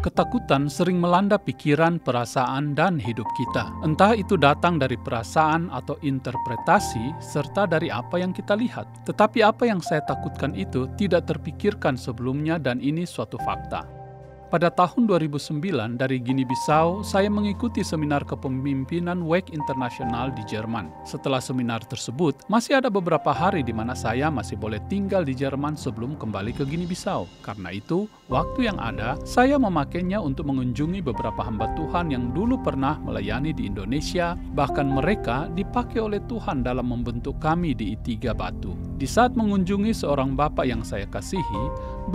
Ketakutan sering melanda pikiran, perasaan, dan hidup kita. Entah itu datang dari perasaan atau interpretasi, serta dari apa yang kita lihat. Tetapi apa yang saya takutkan itu tidak terpikirkan sebelumnya dan ini suatu fakta. Pada tahun 2009 dari Guinea-Bissau, saya mengikuti seminar kepemimpinan WEC Internasional di Jerman. Setelah seminar tersebut, masih ada beberapa hari di mana saya masih boleh tinggal di Jerman sebelum kembali ke Guinea-Bissau. Karena itu, waktu yang ada, saya memakainya untuk mengunjungi beberapa hamba Tuhan yang dulu pernah melayani di Indonesia, bahkan mereka dipakai oleh Tuhan dalam membentuk kami di I3 Batu. Di saat mengunjungi seorang bapak yang saya kasihi,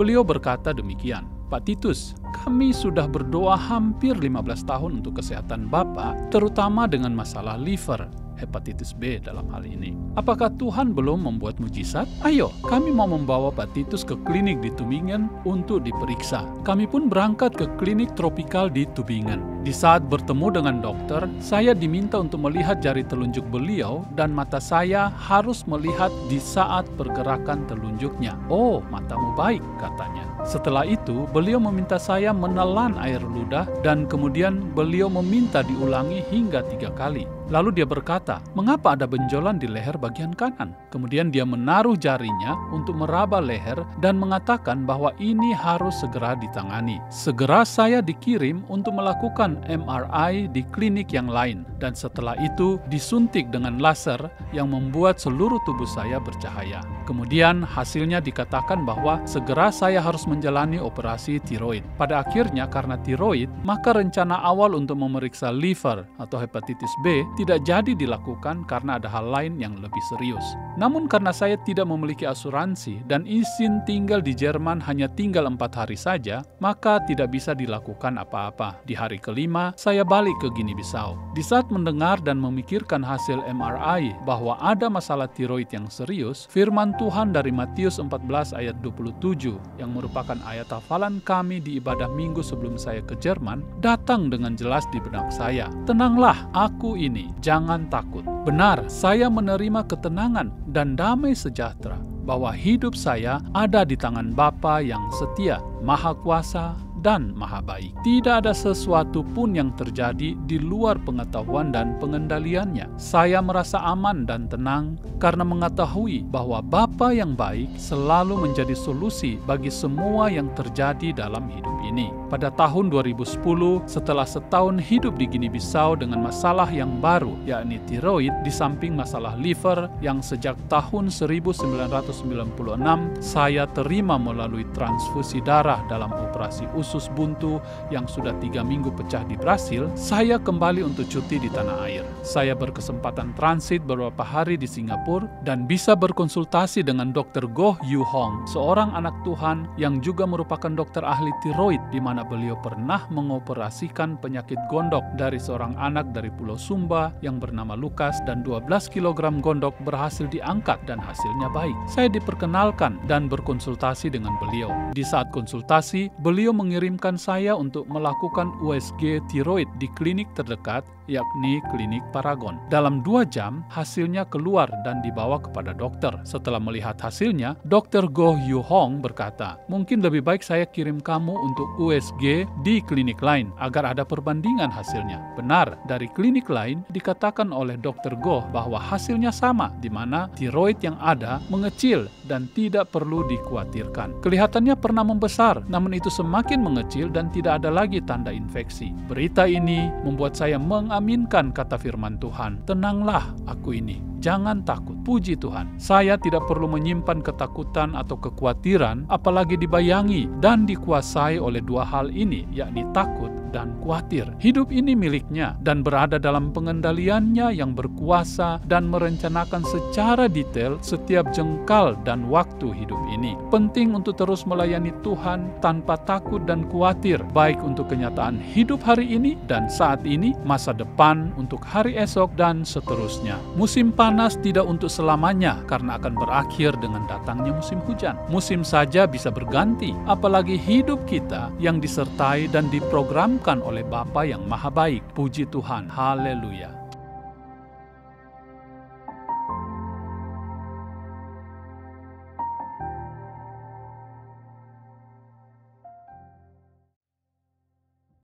beliau berkata demikian, "Pak Titus, kami sudah berdoa hampir 15 tahun untuk kesehatan Bapak, terutama dengan masalah liver, hepatitis B dalam hal ini. Apakah Tuhan belum membuat mujizat? Ayo, kami mau membawa Pak Titus ke klinik di Tübingen untuk diperiksa." Kami pun berangkat ke klinik tropikal di Tübingen. Di saat bertemu dengan dokter, saya diminta untuk melihat jari telunjuk beliau dan mata saya harus melihat di saat pergerakan telunjuknya. "Oh, matamu baik," katanya. Setelah itu, beliau meminta saya menelan air ludah dan kemudian beliau meminta diulangi hingga 3 kali. Lalu dia berkata, "Mengapa ada benjolan di leher bagian kanan?" Kemudian dia menaruh jarinya untuk meraba leher dan mengatakan bahwa ini harus segera ditangani. Segera saya dikirim untuk melakukan MRI di klinik yang lain dan setelah itu disuntik dengan laser yang membuat seluruh tubuh saya bercahaya. Kemudian hasilnya dikatakan bahwa segera saya harus menjalani operasi tiroid. Pada akhirnya karena tiroid, maka rencana awal untuk memeriksa liver atau hepatitis B tidak jadi dilakukan karena ada hal lain yang lebih serius. Namun karena saya tidak memiliki asuransi dan izin tinggal di Jerman hanya tinggal 4 hari saja, maka tidak bisa dilakukan apa-apa. Di hari kelima, saya balik ke Guinea-Bissau. Di saat mendengar dan memikirkan hasil MRI bahwa ada masalah tiroid yang serius, firman Tuhan dari Matius 14 ayat 27 yang merupakan ayat hafalan kami di ibadah minggu sebelum saya ke Jerman, datang dengan jelas di benak saya. "Tenanglah, aku ini, jangan takut." Benar, saya menerima ketenangan dan damai sejahtera bahwa hidup saya ada di tangan Bapa yang setia, Maha Kuasa, dan Maha Baik. Tidak ada sesuatu pun yang terjadi di luar pengetahuan dan pengendaliannya. Saya merasa aman dan tenang karena mengetahui bahwa Bapa yang baik selalu menjadi solusi bagi semua yang terjadi dalam hidup ini. Pada tahun 2010, setelah setahun hidup di Guinea-Bissau dengan masalah yang baru, yakni tiroid, di samping masalah liver yang sejak tahun 1996 saya terima melalui transfusi darah dalam operasi usus buntu yang sudah 3 minggu pecah di Brasil, saya kembali untuk cuti di tanah air. Saya berkesempatan transit beberapa hari di Singapura dan bisa berkonsultasi dengan Dr. Goh Yu Hong, seorang anak Tuhan yang juga merupakan dokter ahli tiroid di mana beliau pernah mengoperasikan penyakit gondok dari seorang anak dari Pulau Sumba yang bernama Lukas dan 12 kg gondok berhasil diangkat dan hasilnya baik. Saya diperkenalkan dan berkonsultasi dengan beliau. Di saat konsultasi, beliau mengirimkan saya untuk melakukan USG tiroid di klinik terdekat, yakni klinik Paragon. Dalam 2 jam, hasilnya keluar dan dibawa kepada dokter. Setelah melihat hasilnya, Dr. Goh Yu Hong berkata, "Mungkin lebih baik saya kirim kamu untuk USG di klinik lain agar ada perbandingan hasilnya." Benar, dari klinik lain dikatakan oleh Dr. Goh bahwa hasilnya sama, di mana tiroid yang ada mengecil dan tidak perlu dikhawatirkan. Kelihatannya pernah membesar, namun itu semakin mengecil dan tidak ada lagi tanda infeksi. Berita ini membuat saya mengaminkan kata firman Tuhan, "Tenanglah, aku ini, jangan takut." Puji Tuhan, saya tidak perlu menyimpan ketakutan atau kekhawatiran, apalagi dibayangi dan dikuasai oleh 2 hal ini, yakni takut dan khawatir. Hidup ini miliknya dan berada dalam pengendaliannya yang berkuasa dan merencanakan secara detail setiap jengkal dan waktu hidup ini. Penting untuk terus melayani Tuhan tanpa takut dan khawatir, baik untuk kenyataan hidup hari ini dan saat ini, masa depan untuk hari esok, dan seterusnya. Musim panas tidak untuk selamanya karena akan berakhir dengan datangnya musim hujan. Musim saja bisa berganti, apalagi hidup kita yang disertai dan diprogramkan oleh Bapa yang Maha Baik. Puji Tuhan, haleluya.